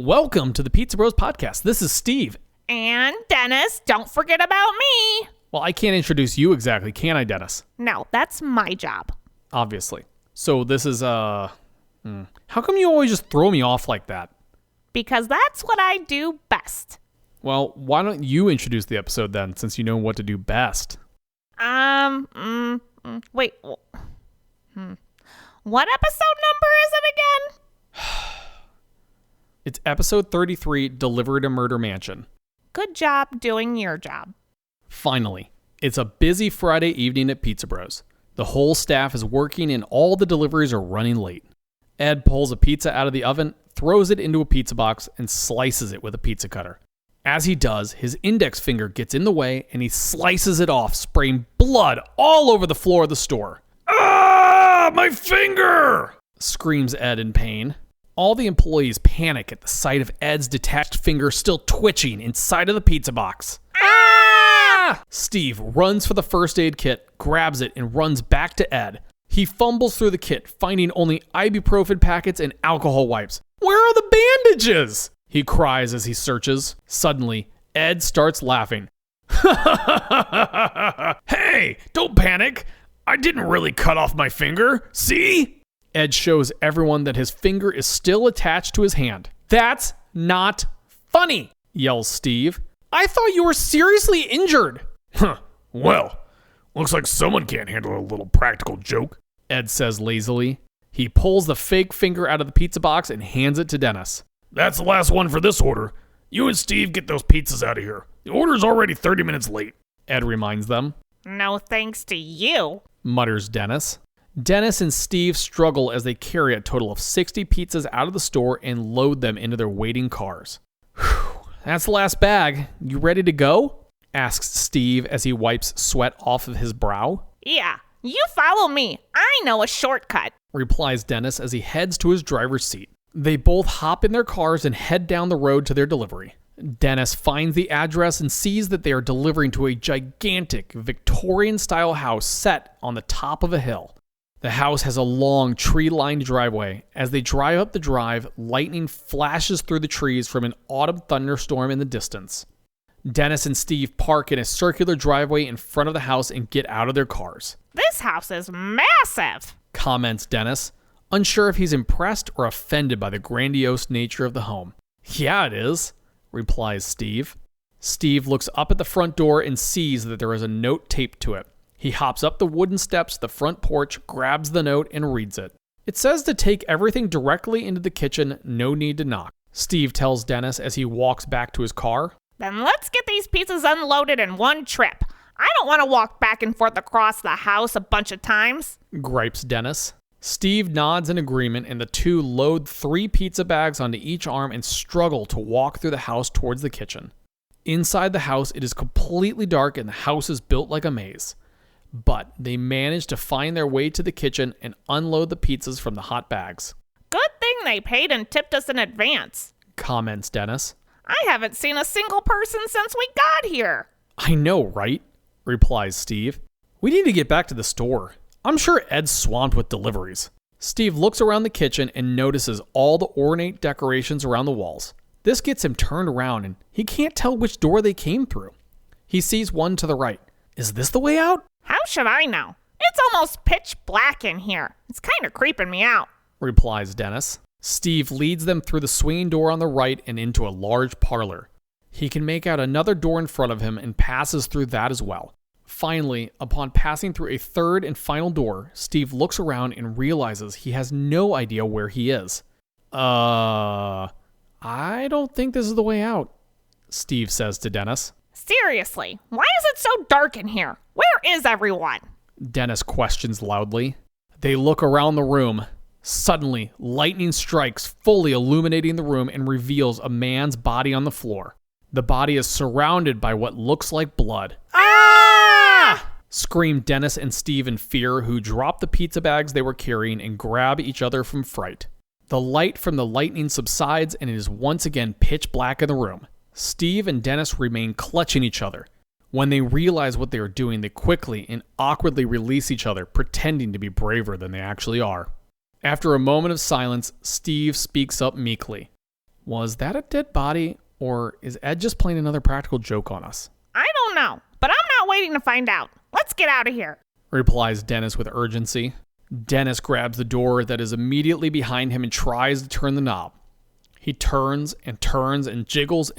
Welcome to the Pizza Bros Podcast. This is Steve. And Dennis, don't forget about me. Well, I can't introduce you exactly, can I, Dennis? No, that's my job. Obviously. So this is, how come you always just throw me off like that? Because that's what I do best. Well, why don't you introduce the episode then, since you know what to do best? Wait. What episode number is it again? It's episode 33, Delivery to Murder Mansion. Good job doing your job. Finally, it's a busy Friday evening at Pizza Bros. The whole staff is working and all the deliveries are running late. Ed pulls a pizza out of the oven, throws it into a pizza box, and slices it with a pizza cutter. As he does, his index finger gets in the way and he slices it off, spraying blood all over the floor of the store. "Ah, my finger!" screams Ed in pain. All the employees panic at the sight of Ed's detached finger still twitching inside of the pizza box. Ah! Steve runs for the first aid kit, grabs it, and runs back to Ed. He fumbles through the kit, finding only ibuprofen packets and alcohol wipes. "Where are the bandages?" he cries as he searches. Suddenly, Ed starts laughing. "Hey, don't panic. I didn't really cut off my finger. See?" Ed shows everyone that his finger is still attached to his hand. "That's not funny," yells Steve. "I thought you were seriously injured." Well, looks like someone can't handle a little practical joke," Ed says lazily. He pulls the fake finger out of the pizza box and hands it to Dennis. "That's the last one for this order. You and Steve get those pizzas out of here. The order's already 30 minutes late," Ed reminds them. No thanks to you, mutters Dennis. Dennis and Steve struggle as they carry a total of 60 pizzas out of the store and load them into their waiting cars. "Whew, that's the last bag. You ready to go?" asks Steve as he wipes sweat off of his brow. Yeah, you follow me. I know a shortcut, replies Dennis as he heads to his driver's seat. They both hop in their cars and head down the road to their delivery. Dennis finds the address and sees that they are delivering to a gigantic Victorian-style house set on the top of a hill. The house has a long tree-lined driveway. As they drive up the drive, lightning flashes through the trees from an autumn thunderstorm in the distance. Dennis and Steve park in a circular driveway in front of the house and get out of their cars. This house is massive, comments Dennis, unsure if he's impressed or offended by the grandiose nature of the home. "Yeah, it is," replies Steve. Steve looks up at the front door and sees that there is a note taped to it. He hops up the wooden steps to the front porch, grabs the note, and reads it. It says to take everything directly into the kitchen, no need to knock. Steve tells Dennis as he walks back to his car. Then let's get these pizzas unloaded in one trip. I don't want to walk back and forth across the house a bunch of times, gripes Dennis. Steve nods in agreement and the two load 3 pizza bags onto each arm and struggle to walk through the house towards the kitchen. Inside the house, it is completely dark and the house is built like a maze. But they manage to find their way to the kitchen and unload the pizzas from the hot bags. Good thing they paid and tipped us in advance, comments Dennis. I haven't seen a single person since we got here. I know, right? Replies Steve. We need to get back to the store. I'm sure Ed's swamped with deliveries. Steve looks around the kitchen and notices all the ornate decorations around the walls. This gets him turned around and he can't tell which door they came through. He sees one to the right. Is this the way out? How should I know? It's almost pitch black in here. It's kind of creeping me out, replies Dennis. Steve leads them through the swinging door on the right and into a large parlor. He can make out another door in front of him and passes through that as well. Finally, upon passing through a third and final door, Steve looks around and realizes he has no idea where he is. I don't think this is the way out, Steve says to Dennis. Seriously, why is it so dark in here? Where is everyone? Dennis questions loudly. They look around the room. Suddenly, lightning strikes, fully illuminating the room and reveals a man's body on the floor. The body is surrounded by what looks like blood. Ah! Scream Dennis and Steve in fear, who drop the pizza bags they were carrying and grab each other from fright. The light from the lightning subsides and it is once again pitch black in the room. Steve and Dennis remain clutching each other. When they realize what they are doing, they quickly and awkwardly release each other, pretending to be braver than they actually are. After a moment of silence, Steve speaks up meekly. Was that a dead body, or is Ed just playing another practical joke on us? I don't know, but I'm not waiting to find out. Let's get out of here. Replies Dennis with urgency. Dennis grabs the door that is immediately behind him and tries to turn the knob. He turns and jiggles,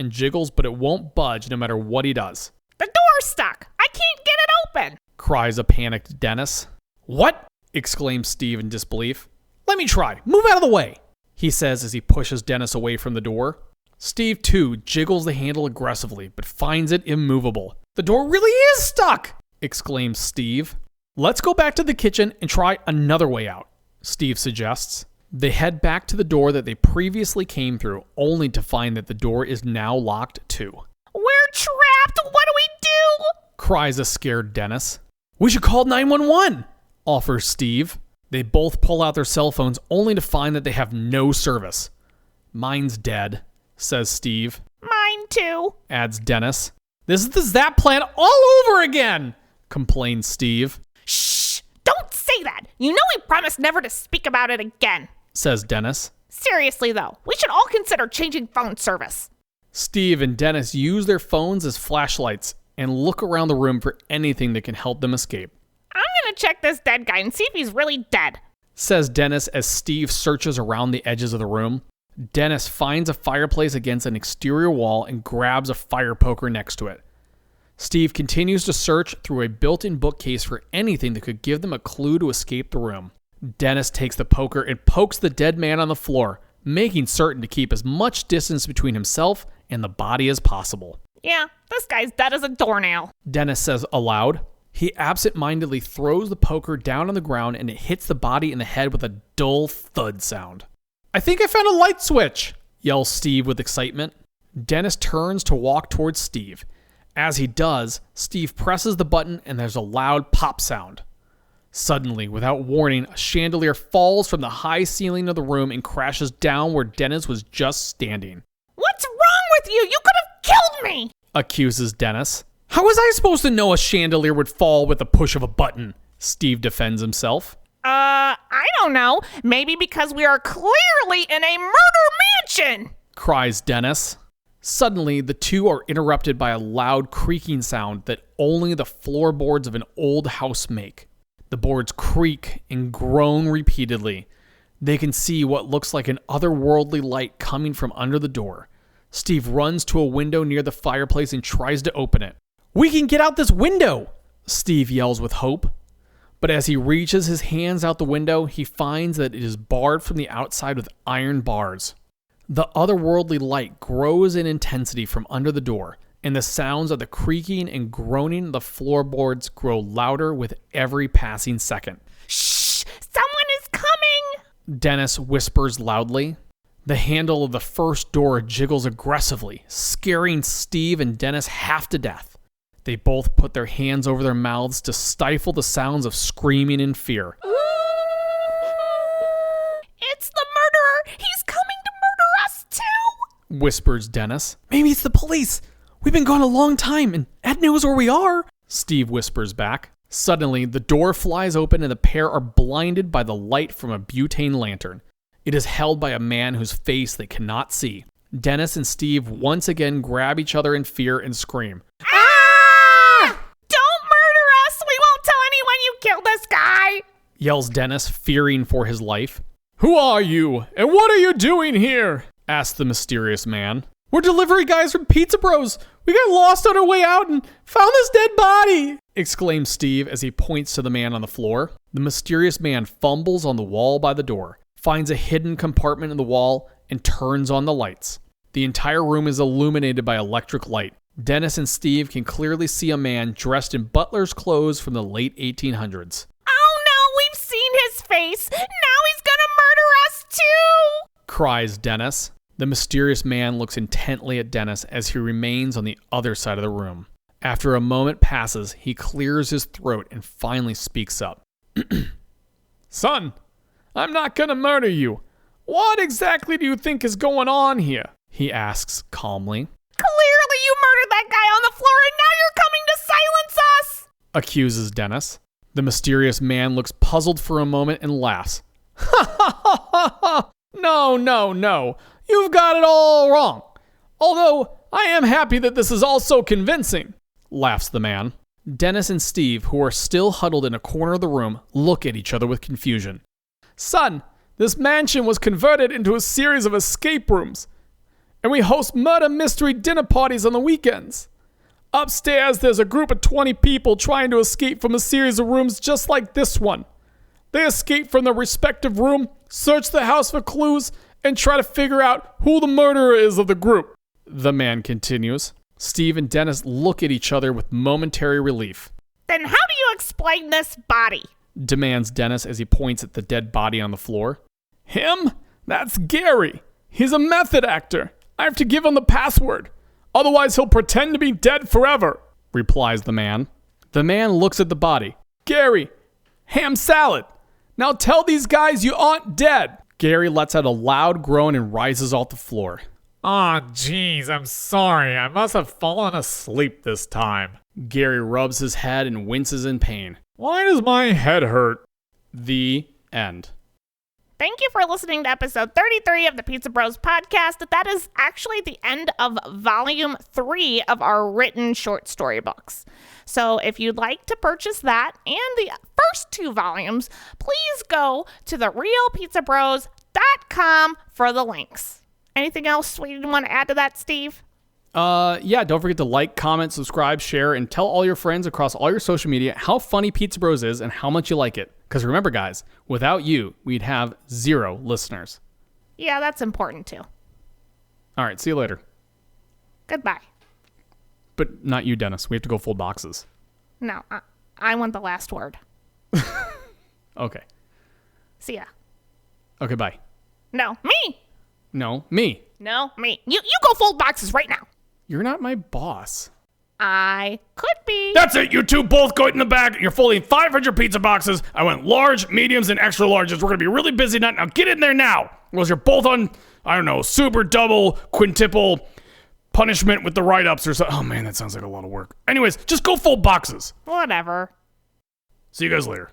but it won't budge no matter what he does. The door's stuck. I can't get it open. Cries a panicked Dennis. What? Exclaims Steve in disbelief. Let me try. Move out of the way, he says as he pushes Dennis away from the door. Steve, too, jiggles the handle aggressively, but finds it immovable. The door really is stuck, exclaims Steve. Let's go back to the kitchen and try another way out, Steve suggests. They head back to the door that they previously came through, only to find that the door is now locked too. We're trapped. What do we do? Cries a scared Dennis. We should call 911, offers Steve. They both pull out their cell phones only to find that they have no service. Mine's dead, says Steve. Mine too, adds Dennis. This is the Zap plan all over again, complains Steve. Shh! Don't say that! You know we promised never to speak about it again, says Dennis. Seriously though, we should all consider changing phone service. Steve and Dennis use their phones as flashlights and look around the room for anything that can help them escape. I'm gonna check this dead guy and see if he's really dead, says Dennis as Steve searches around the edges of the room. Dennis finds a fireplace against an exterior wall and grabs a fire poker next to it. Steve continues to search through a built-in bookcase for anything that could give them a clue to escape the room. Dennis takes the poker and pokes the dead man on the floor, making certain to keep as much distance between himself and the body as possible. Yeah, this guy's dead as a doornail, Dennis says aloud. He absent-mindedly throws the poker down on the ground and it hits the body in the head with a dull thud sound. I think I found a light switch, yells Steve with excitement. Dennis turns to walk towards Steve. As he does, Steve presses the button and there's a loud pop sound. Suddenly, without warning, a chandelier falls from the high ceiling of the room and crashes down where Dennis was just standing. What's wrong with you? You could have killed me, accuses Dennis. How was I supposed to know a chandelier would fall with the push of a button? Steve defends himself. I don't know. Maybe because we are clearly in a murder mansion, cries Dennis. Suddenly, the two are interrupted by a loud creaking sound that only the floorboards of an old house make. The boards creak and groan repeatedly. They can see what looks like an otherworldly light coming from under the door. Steve runs to a window near the fireplace and tries to open it. We can get out this window, Steve yells with hope. But as he reaches his hands out the window, he finds that it is barred from the outside with iron bars. The otherworldly light grows in intensity from under the door, and the sounds of the creaking and groaning of the floorboards grow louder with every passing second. Shh! Someone is coming! Dennis whispers loudly. The handle of the first door jiggles aggressively, scaring Steve and Dennis half to death. They both put their hands over their mouths to stifle the sounds of screaming in fear. It's the murderer! He's coming to murder us too! Whispers Dennis. Maybe it's the police! We've been gone a long time and Ed knows where we are! Steve whispers back. Suddenly, the door flies open and the pair are blinded by the light from a butane lantern. It is held by a man whose face they cannot see. Dennis and Steve once again grab each other in fear and scream. Ah! Don't murder us! We won't tell anyone you killed this guy! Yells Dennis, fearing for his life. Who are you? And what are you doing here? Asks the mysterious man. We're delivery guys from Pizza Bros. We got lost on our way out and found this dead body, exclaims Steve as he points to the man on the floor. The mysterious man fumbles on the wall by the door, finds a hidden compartment in the wall, and turns on the lights. The entire room is illuminated by electric light. Dennis and Steve can clearly see a man dressed in butler's clothes from the late 1800s. Oh no, we've seen his face. Now he's gonna murder us too! Cries Dennis. The mysterious man looks intently at Dennis as he remains on the other side of the room. After a moment passes, he clears his throat and finally speaks up. Son, I'm not gonna murder you. What exactly do you think is going on here? He asks calmly. Clearly you murdered that guy on the floor and now you're coming to silence us! Accuses Dennis. The mysterious man looks puzzled for a moment and laughs. Ha ha ha ha ha! No. You've got it all wrong. Although, I am happy that this is all so convincing, laughs the man. Dennis and Steve, who are still huddled in a corner of the room, look at each other with confusion. Son, this mansion was converted into a series of escape rooms, and we host murder mystery dinner parties on the weekends. Upstairs, there's a group of 20 people trying to escape from a series of rooms just like this one. They escape from their respective room, search the house for clues, and try to figure out who the murderer is of the group. The man continues. Steve and Dennis look at each other with momentary relief. Then how do you explain this body? Demands Dennis as he points at the dead body on the floor. Him? That's Gary. He's a method actor. I have to give him the password. Otherwise he'll pretend to be dead forever, replies the man. The man looks at the body. Gary, ham salad. Now tell these guys you aren't dead. Gary lets out a loud groan and rises off the floor. Aw, jeez, I'm sorry. I must have fallen asleep this time. Gary rubs his head and winces in pain. Why does my head hurt? The end. Thank you for listening to episode 33 of the Pizza Bros podcast. That is actually the end of volume 3 of our written short story books. So if you'd like to purchase that and the first 2 volumes, please go to therealpizzabros.com for the links. Anything else we want to add to that, Steve? Yeah, don't forget to like, comment, subscribe, share, and tell all your friends across all your social media how funny Pizza Bros is and how much you like it. Because remember, guys, without you, we'd have 0 listeners. Yeah, that's important too. All right, see you later. Goodbye. But not you, Dennis. We have to go fold boxes. No, I want the last word. Okay. See ya. Okay, bye. No, me. No, me. No, me. You go fold boxes right now. You're not my boss. I could be. That's it. You two both go in the back. You're folding 500 pizza boxes. I went large, mediums, and extra larges. We're going to be really busy tonight. Now get in there now. Or else you're both on, I don't know, super, double, quintuple punishment with the write-ups or something. Oh, man, that sounds like a lot of work. Anyways, just go fold boxes. Whatever. See you guys later.